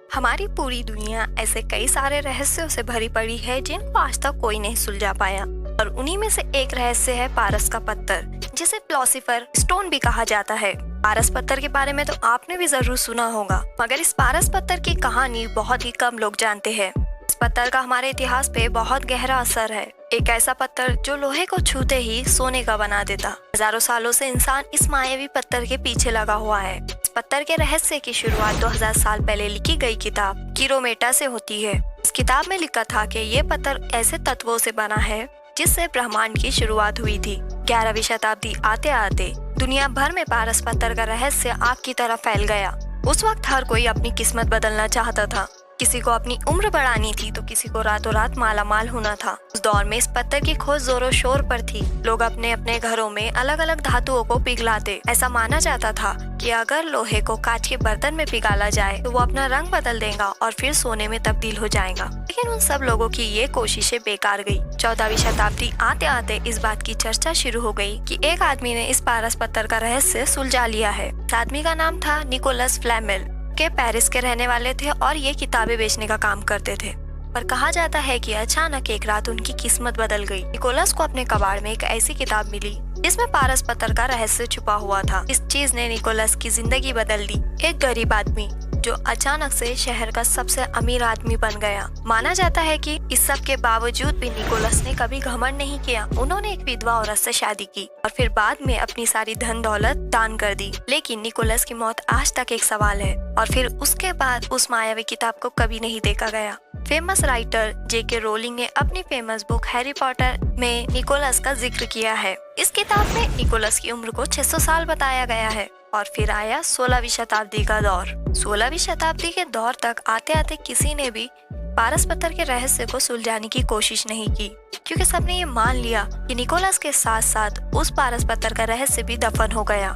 हमारी पूरी दुनिया ऐसे कई सारे रहस्यों से भरी पड़ी है जिनको आज तक कोई नहीं सुलझा पाया। और उन्हीं में से एक रहस्य है पारस का पत्थर, जिसे फिलोसोफर स्टोन भी कहा जाता है। पारस पत्थर के बारे में तो आपने भी जरूर सुना होगा, मगर इस पारस पत्थर की कहानी बहुत ही कम लोग जानते हैं। इस पत्थर का हमारे इतिहास पे बहुत गहरा असर है। एक ऐसा पत्थर जो लोहे को छूते ही सोने का बना देता। हजारों सालों से इंसान इस मायावी पत्थर के पीछे लगा हुआ है। इस पत्थर के रहस्य की शुरुआत 2000 साल पहले लिखी गई किताब कीरोमेटा से होती है। इस किताब में लिखा था कि ये पत्थर ऐसे तत्वों से बना है जिससे ब्रह्मांड की शुरुआत हुई थी। 11वीं शताब्दी आते आते दुनिया भर में पारस पत्थर का रहस्य आग की तरह फैल गया। उस वक्त हर कोई अपनी किस्मत बदलना चाहता था। किसी को अपनी उम्र बढ़ानी थी तो किसी को रातों रात माला माल होना था। उस दौर में इस पत्थर की खोज जोरों शोर पर थी। लोग अपने अपने घरों में अलग अलग धातुओं को पिघलाते। ऐसा माना जाता था कि अगर लोहे को कांच के बर्तन में पिघाला जाए तो वो अपना रंग बदल देगा और फिर सोने में तब्दील हो जाएगा। लेकिन उन सब लोगों की ये कोशिशें बेकार गई। 14वीं शताब्दी आते आते इस बात की चर्चा शुरू हो गई कि एक आदमी ने इस पारस पत्थर का रहस्य सुलझा लिया है। इस आदमी का नाम था निकोलस फ्लेमेल। के पेरिस के रहने वाले थे और ये किताबें बेचने का काम करते थे। पर कहा जाता है कि अचानक एक रात उनकी किस्मत बदल गई। निकोलस को अपने कबाड़ में एक ऐसी किताब मिली जिसमें पारस पत्थर का रहस्य छुपा हुआ था। इस चीज ने निकोलस की जिंदगी बदल दी। एक गरीब आदमी जो अचानक से शहर का सबसे अमीर आदमी बन गया। माना जाता है कि इस सब के बावजूद भी निकोलस ने कभी घमंड नहीं किया। उन्होंने एक विधवा औरत से शादी की और फिर बाद में अपनी सारी धन दौलत दान कर दी। लेकिन निकोलस की मौत आज तक एक सवाल है और फिर उसके बाद उस मायावी किताब को कभी नहीं देखा गया। Famous writer J.K. रोलिंग ने अपनी फेमस बुक हैरी पॉटर में निकोलस का जिक्र किया है। इस किताब में निकोलस की उम्र को 600 साल बताया गया है। और फिर आया 16वीं शताब्दी का दौर। 16वीं शताब्दी के दौर तक आते आते किसी ने भी पारस पत्थर के रहस्य को सुलझाने की कोशिश नहीं की, क्योंकि सबने ये मान लिया कि निकोलस के साथ साथ उस पारस पत्थर का रहस्य भी दफन हो गया।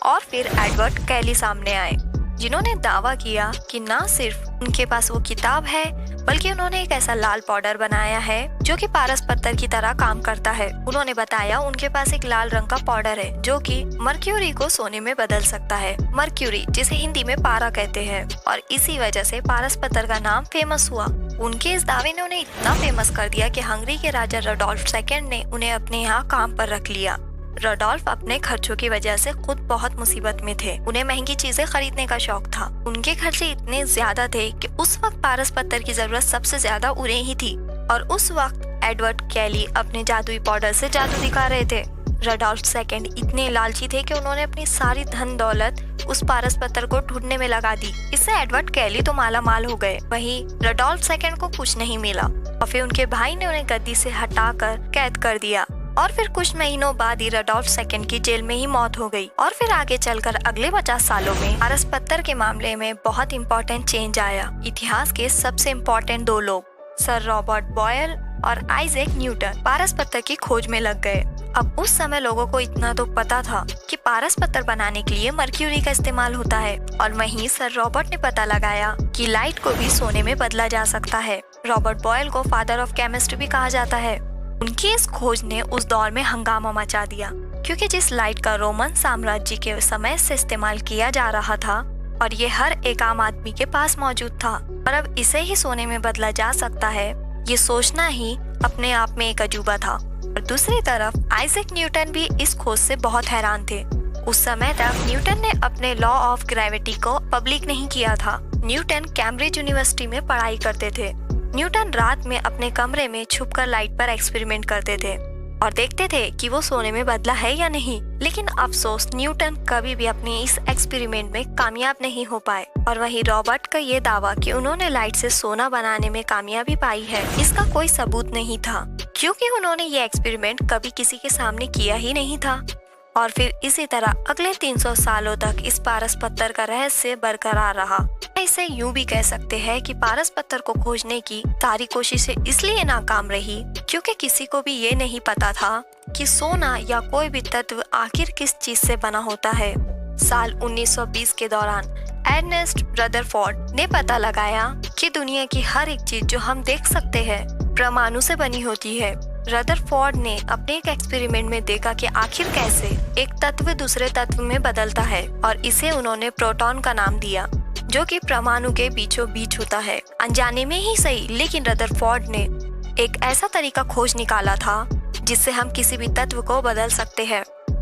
और फिर एडवर्ड कैली सामने आए, जिन्होंने दावा किया कि न सिर्फ उनके पास वो किताब है बल्कि उन्होंने एक ऐसा लाल पाउडर बनाया है जो कि पारस पत्थर की तरह काम करता है। उन्होंने बताया उनके पास एक लाल रंग का पाउडर है जो कि मर्क्यूरी को सोने में बदल सकता है। मर्क्यूरी जिसे हिंदी में पारा कहते हैं, और इसी वजह से पारस पत्थर का नाम फेमस हुआ। उनके इस दावे ने उन्हें इतना फेमस कर दिया कि हंगरी के राजा रडोल्फ सेकंड ने उन्हें अपने यहाँ काम पर रख लिया। रडोल्फ अपने खर्चों की वजह से खुद बहुत मुसीबत में थे। उन्हें महंगी चीजें खरीदने का शौक था। उनके खर्चे इतने ज्यादा थे कि उस वक्त पारस पत्थर की जरूरत सबसे ज्यादा उन्हें ही थी। और उस वक्त एडवर्ड कैली अपने जादुई पाउडर से जादू दिखा रहे थे। रडोल्फ सेकंड इतने लालची थे कि उन्होंने अपनी सारी धन दौलत उस पारस पत्थर को ढूंढने में लगा दी। इससे एडवर्ड कैली तो माला माल हो गए, वहीं रडोल्फ सेकंड को कुछ नहीं मिला और फिर उनके भाई ने उन्हें गद्दी से हटाकर कैद कर दिया। और फिर कुछ महीनों बाद ही रडोल्फ सेकंड की जेल में ही मौत हो गई। और फिर आगे चलकर अगले 50 सालों में पारस पत्थर के मामले में बहुत इम्पोर्टेंट चेंज आया। इतिहास के सबसे इम्पोर्टेंट 2 लोग सर रॉबर्ट बॉयल और आइजैक न्यूटन पारस पत्थर की खोज में लग गए। अब उस समय लोगों को इतना तो पता था कि पारस पत्थर बनाने के लिए मर्क्यूरी का इस्तेमाल होता है, और वहीं सर रॉबर्ट ने पता लगाया कि लाइट को भी सोने में बदला जा सकता है। रॉबर्ट बॉयल को फादर ऑफ केमिस्ट्री भी कहा जाता है। उनकी इस खोज ने उस दौर में हंगामा मचा दिया, क्योंकि जिस लाइट का रोमन साम्राज्य के समय से इस्तेमाल किया जा रहा था और ये हर एक आम आदमी के पास मौजूद था, और अब इसे ही सोने में बदला जा सकता है, ये सोचना ही अपने आप में एक अजूबा था। और दूसरी तरफ आइजैक न्यूटन भी इस खोज से बहुत हैरान थे। उस समय तक न्यूटन ने अपने लॉ ऑफ ग्रेविटी को पब्लिक नहीं किया था। न्यूटन कैम्ब्रिज यूनिवर्सिटी में पढ़ाई करते थे। न्यूटन रात में अपने कमरे में छुपकर लाइट पर एक्सपेरिमेंट करते थे और देखते थे कि वो सोने में बदला है या नहीं। लेकिन अफसोस न्यूटन कभी भी अपने इस एक्सपेरिमेंट में कामयाब नहीं हो पाए। और वहीं रॉबर्ट का ये दावा कि उन्होंने लाइट से सोना बनाने में कामयाबी पाई है, इसका कोई सबूत नहीं था, क्योंकि उन्होंने ये एक्सपेरिमेंट कभी किसी के सामने किया ही नहीं था। और फिर इसी तरह अगले 300 सालों तक इस पारस पत्थर का रहस्य बरकरार रहा। इसे यूं भी कह सकते हैं कि पारस पत्थर को खोजने की सारी कोशिशें इसलिए नाकाम रही क्योंकि किसी को भी ये नहीं पता था कि सोना या कोई भी तत्व आखिर किस चीज से बना होता है। साल 1920 के दौरान अर्नेस्ट रदरफोर्ड ने पता लगाया कि दुनिया की हर एक चीज जो हम देख सकते हैं परमाणु से बनी होती है। रदरफोर्ड ने अपने एक एक्सपेरिमेंट में देखा कि आखिर कैसे एक तत्व दूसरे तत्व में बदलता है, और इसे उन्होंने प्रोटॉन का नाम दिया, जो कि परमाणु के बीचों बीच होता है। अनजाने में ही सही, लेकिन रदरफोर्ड ने एक ऐसा तरीका खोज निकाला था जिससे हम किसी भी तत्व को बदल सकते हैं।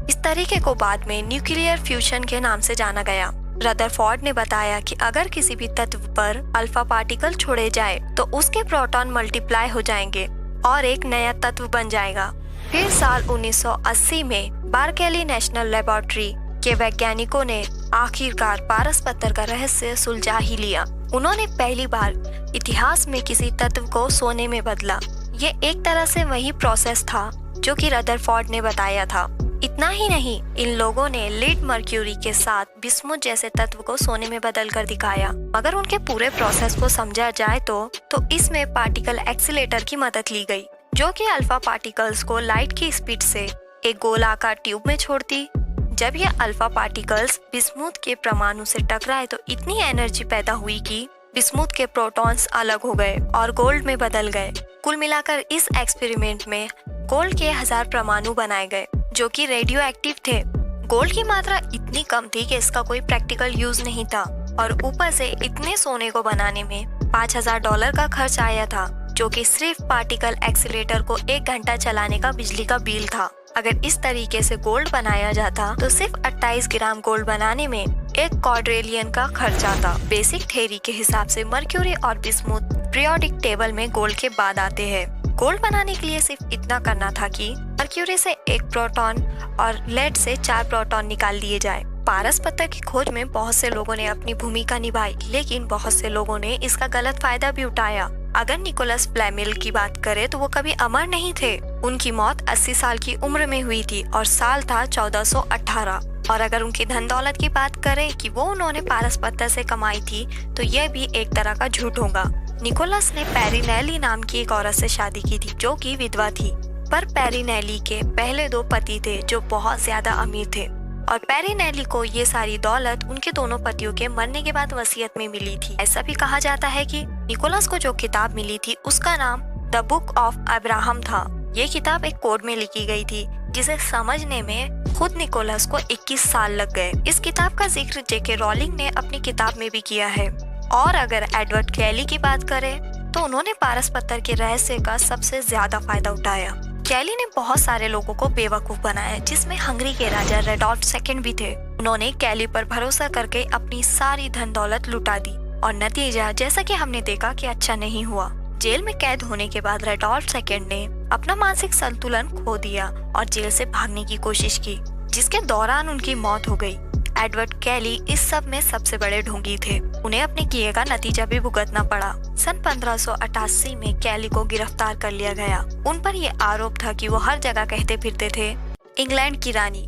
इस तरीके को बाद में न्यूक्लियर फ्यूजन के नाम से जाना गया। रदरफोर्ड ने बताया कि अगर किसी भी तत्व पर अल्फा पार्टिकल छोड़े जाए तो उसके प्रोटॉन मल्टीप्लाई हो जाएंगे और एक नया तत्व बन जाएगा। फिर साल 1980 में बार्कली नेशनल लेबोरेटरी के वैज्ञानिकों ने आखिरकार पारस पत्थर का रहस्य सुलझा ही लिया। उन्होंने पहली बार इतिहास में किसी तत्व को सोने में बदला। ये एक तरह से वही प्रोसेस था जो कि रदरफोर्ड ने बताया था। इतना ही नहीं, इन लोगों ने लीड मर्क्यूरी के साथ बिस्मुथ जैसे तत्व को सोने में बदल कर दिखाया। अगर उनके पूरे प्रोसेस को समझा जाए तो इसमें पार्टिकल एक्सीलेटर की मदद ली गई, जो कि अल्फा पार्टिकल्स को लाइट की स्पीड से एक गोलाकार ट्यूब में छोड़ती। जब ये अल्फा पार्टिकल्स बिस्मुथ के परमाणु से टकराए तो इतनी एनर्जी पैदा हुई कि बिस्मुथ के प्रोटॉन्स अलग हो गए और गोल्ड में बदल गए। कुल मिलाकर इस एक्सपेरिमेंट में गोल्ड के 1000 परमाणु बनाए गए जो कि रेडियो एक्टिव थे। गोल्ड की मात्रा इतनी कम थी कि इसका कोई प्रैक्टिकल यूज नहीं था और ऊपर से इतने सोने को बनाने में $5000 का खर्च आया था, जो कि सिर्फ पार्टिकल एक्सीलेटर को 1 घंटा चलाने का बिजली का बिल था। अगर इस तरीके से गोल्ड बनाया जाता तो सिर्फ 28 ग्राम गोल्ड बनाने में 1 क्वाड्रिलियन का खर्च आता। बेसिक थ्योरी के हिसाब से मर्क्यूरी और बिस्मुथ पीरियोडिक टेबल में गोल्ड के बाद आते हैं। गोल्ड बनाने के लिए सिर्फ इतना करना था कि मर्क्यूरी से 1 प्रोटॉन और लेड से 4 प्रोटॉन निकाल दिए जाए। पारस पत्थर की खोज में बहुत से लोगों ने अपनी भूमिका निभाई, लेकिन बहुत से लोगों ने इसका गलत फायदा भी उठाया। अगर निकोलस फ्लेमिल की बात करें तो वो कभी अमर नहीं थे। उनकी मौत 80 साल की उम्र में हुई थी और साल था 1418। और अगर उनकी धन दौलत की बात करें कि वो उन्होंने पारस पत्थर से कमाई थी, तो यह भी एक तरह का झूठ होगा। निकोलस ने पेरिनेली नाम की एक औरत से शादी की थी जो कि विधवा थी, पर पेरिनेली के पहले 2 पति थे जो बहुत ज्यादा अमीर थे और पेरिनेली को ये सारी दौलत उनके दोनों पतियों के मरने के बाद वसीयत में मिली थी। ऐसा भी कहा जाता है कि निकोलस को जो किताब मिली थी उसका नाम द बुक ऑफ अब्राहम था। ये किताब एक कोड में लिखी गई थी जिसे समझने में खुद निकोलस को 21 साल लग गए। इस किताब का जिक्र जेके रोलिंग ने अपनी किताब में भी किया है। और अगर एडवर्ड कैली की बात करें तो उन्होंने पारस पत्थर के रहस्य का सबसे ज्यादा फायदा उठाया। कैली ने बहुत सारे लोगों को बेवकूफ बनाया, जिसमें हंगरी के राजा रेडोल्फ II भी थे। उन्होंने कैली पर भरोसा करके अपनी सारी धन दौलत लुटा दी और नतीजा जैसा कि हमने देखा कि अच्छा नहीं हुआ। जेल में कैद होने के बाद रेडोल्फ II ने अपना मानसिक संतुलन खो दिया और जेल से भागने की कोशिश की, जिसके दौरान उनकी मौत हो गई। एडवर्ड कैली इस सब में सबसे बड़े ढोंगी थे। उन्हें अपने किए का नतीजा भी भुगतना पड़ा। सन 1588 में कैली को गिरफ्तार कर लिया गया। उन पर यह आरोप था कि वो हर जगह कहते फिरते थे इंग्लैंड की रानी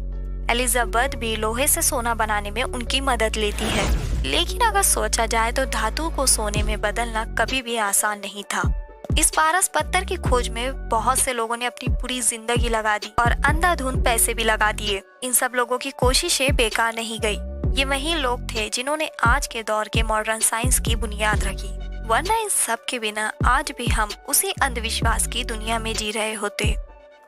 एलिजाबेथ भी लोहे से सोना बनाने में उनकी मदद लेती है। लेकिन अगर सोचा जाए तो धातु को सोने में बदलना कभी भी आसान नहीं था। इस पारस पत्थर की खोज में बहुत से लोगों ने अपनी पूरी जिंदगी लगा दी और अंधाधुंध पैसे भी लगा दिए। इन सब लोगों की कोशिशें बेकार नहीं गई। ये वही लोग थे जिन्होंने आज के दौर के मॉडर्न साइंस की बुनियाद रखी, वरना इन सब के बिना आज भी हम उसी अंधविश्वास की दुनिया में जी रहे होते।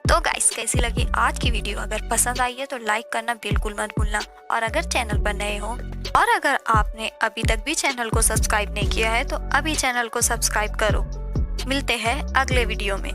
तो गाइस, कैसी लगी आज की वीडियो? अगर पसंद आई है तो लाइक करना बिल्कुल मत भूलना और अगर चैनल पर नए हो और अगर आपने अभी तक भी चैनल को सब्सक्राइब नहीं किया है तो अभी चैनल को सब्सक्राइब करो। मिलते हैं अगले वीडियो में।